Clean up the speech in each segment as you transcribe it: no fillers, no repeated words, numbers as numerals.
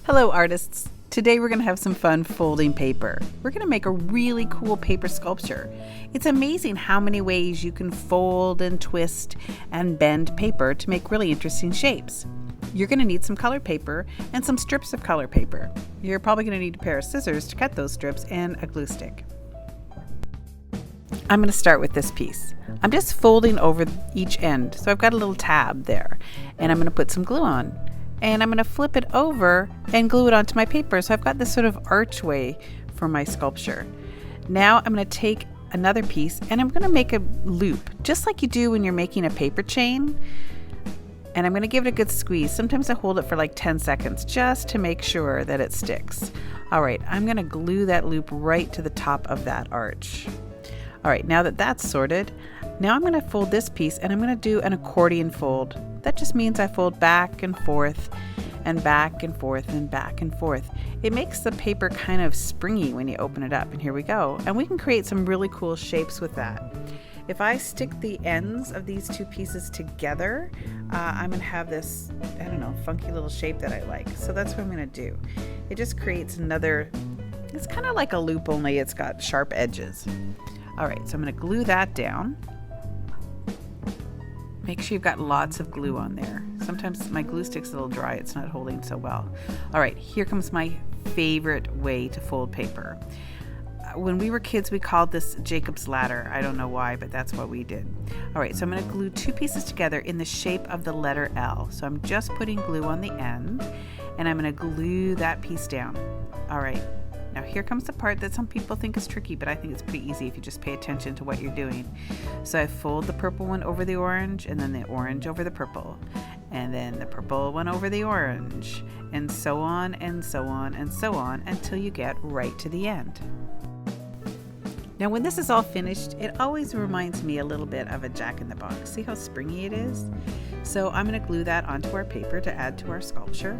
Hello artists! Today we're going to have some fun folding paper. We're going to make a really cool paper sculpture. It's amazing how many ways you can fold and twist and bend paper to make really interesting shapes. You're going to need some colored paper and some strips of colored paper. You're probably going to need a pair of scissors to cut those strips and a glue stick. I'm going to start with this piece. I'm just folding over each end, so I've got a little tab there, and I'm going to put some glue on. And I'm going to flip it over and glue it onto my paper. So I've got this sort of archway for my sculpture. Now I'm going to take another piece and I'm going to make a loop, just like you do when you're making a paper chain. And I'm going to give it a good squeeze. Sometimes I hold it for like 10 seconds just to make sure that it sticks. All right, I'm going to glue that loop right to the top of that arch. All right, now that that's sorted, now I'm going to fold this piece and I'm going to do an accordion fold. That just means I fold back and forth and back and forth and back and forth. It makes the paper kind of springy when you open it up, and here we go. And we can create some really cool shapes with that. If I stick the ends of these two pieces together, I'm going to have this, I don't know, funky little shape that I like. So that's what I'm going to do. It just creates another, it's kind of like a loop, only it's got sharp edges. All right, so I'm going to glue that down. Make sure you've got lots of glue on there. Sometimes my glue stick's a little dry, it's not holding so well. All right, here comes my favorite way to fold paper. When we were kids, we called this Jacob's ladder. I don't know why, but that's what we did. All right, so I'm going to glue two pieces together in the shape of the letter L. So I'm just putting glue on the end, and I'm going to glue that piece down. All right. Now here comes the part that some people think is tricky, but I think it's pretty easy if you just pay attention to what you're doing. So I fold the purple one over the orange, and then the orange over the purple, and then the purple one over the orange, and so on and so on and so on until you get right to the end. Now when this is all finished, it always reminds me a little bit of a Jack-in-the-Box. See how springy it is? So I'm going to glue that onto our paper to add to our sculpture.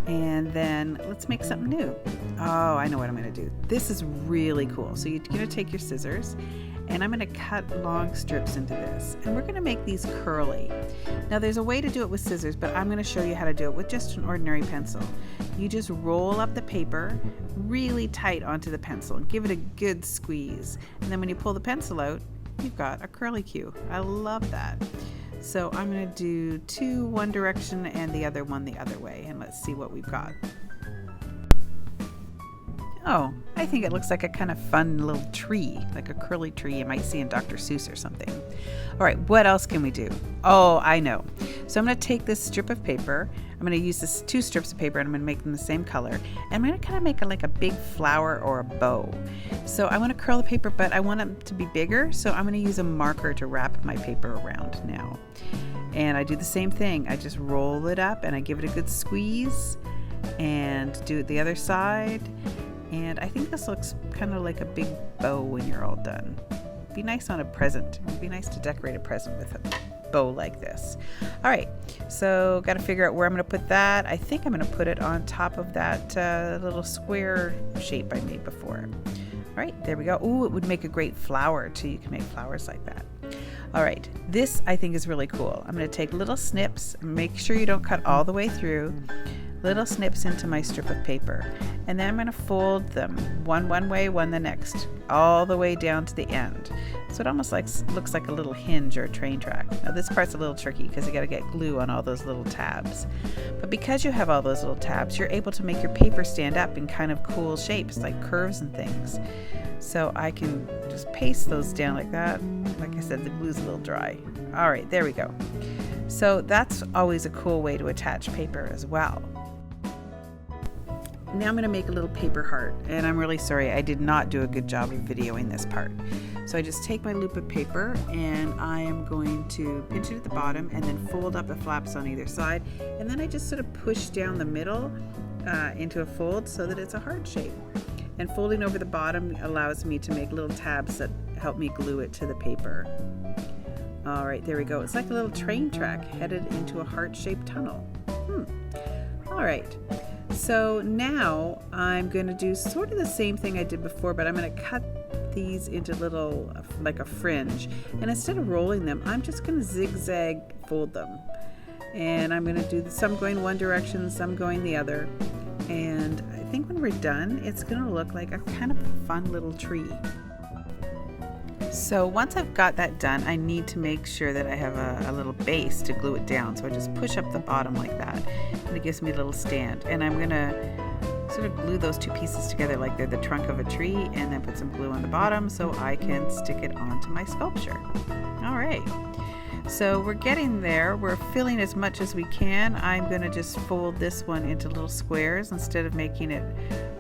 And then let's make something new. Oh, I know what I'm going to do. This is really cool. So you're going to take your scissors and I'm going to cut long strips into this. And we're going to make these curly. Now there's a way to do it with scissors, but I'm going to show you how to do it with just an ordinary pencil. You just roll up the paper really tight onto the pencil and give it a good squeeze. And then when you pull the pencil out, you've got a curlicue. I love that. So I'm going to do two one direction and the other one the other way, and let's see what we've got. Oh, I think it looks like a kind of fun little tree, like a curly tree you might see in Dr. Seuss or something. All right, what else can we do? Oh, I know. So I'm going to take this strip of paper. I'm going to use this two strips of paper and I'm going to make them the same color. And I'm going to kind of make it like a big flower or a bow. So I want to curl the paper, but I want it to be bigger. So I'm going to use a marker to wrap my paper around now. And I do the same thing. I just roll it up and I give it a good squeeze and do it the other side. And I think this looks kind of like a big bow when you're all done. It'd be nice on a present. It'd be nice to decorate a present with a bow like this. All right, so got to figure out where I'm going to put that. I think I'm going to put it on top of that little square shape I made before. All right, there we go. Ooh, it would make a great flower too. You can make flowers like that. All right, this I think is really cool. I'm going to take little snips. Make sure you don't cut all the way through. Little snips into my strip of paper, and then I'm going to fold them one way, one the next, all the way down to the end. So it almost looks like a little hinge or a train track. Now this part's a little tricky because you got to get glue on all those little tabs. But because you have all those little tabs, you're able to make your paper stand up in kind of cool shapes like curves and things. So I can just paste those down like that. Like I said, the glue's a little dry. All right, there we go. So that's always a cool way to attach paper as well. Now I'm going to make a little paper heart, and I'm really sorry I did not do a good job of videoing this part. So I just take my loop of paper and I am going to pinch it at the bottom and then fold up the flaps on either side, and then I just sort of push down the middle into a fold so that it's a heart shape. And folding over the bottom allows me to make little tabs that help me glue it to the paper. All right, there we go. It's like a little train track headed into a heart-shaped tunnel. All right. So now I'm going to do sort of the same thing I did before, but I'm going to cut these into little, like a fringe. And instead of rolling them, I'm just going to zigzag fold them. And I'm going to do some going one direction, some going the other. And I think when we're done, it's going to look like a kind of fun little tree. So once I've got that done, I need to make sure that I have a little base to glue it down. So I just push up the bottom like that, and it gives me a little stand. And I'm going to sort of glue those two pieces together like they're the trunk of a tree, and then put some glue on the bottom so I can stick it onto my sculpture. All right. So we're getting there. We're filling as much as we can. I'm going to just fold this one into little squares instead of making it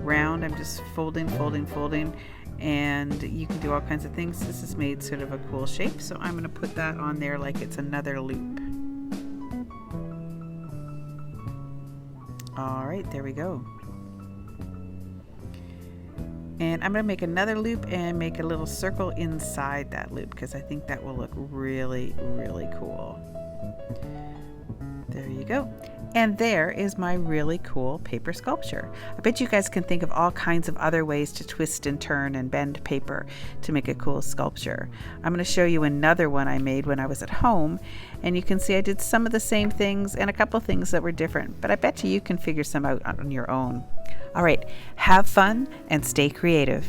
round. I'm just folding, and you can do all kinds of things. This is made sort of a cool shape, so I'm going to put that on there like it's another loop. All right, there we go. And I'm going to make another loop and make a little circle inside that loop because I think that will look really, really cool. There you go. And there is my really cool paper sculpture. I bet you guys can think of all kinds of other ways to twist and turn and bend paper to make a cool sculpture. I'm going to show you another one I made when I was at home, and you can see I did some of the same things and a couple things that were different, but I bet you can figure some out on your own. All right, have fun and stay creative.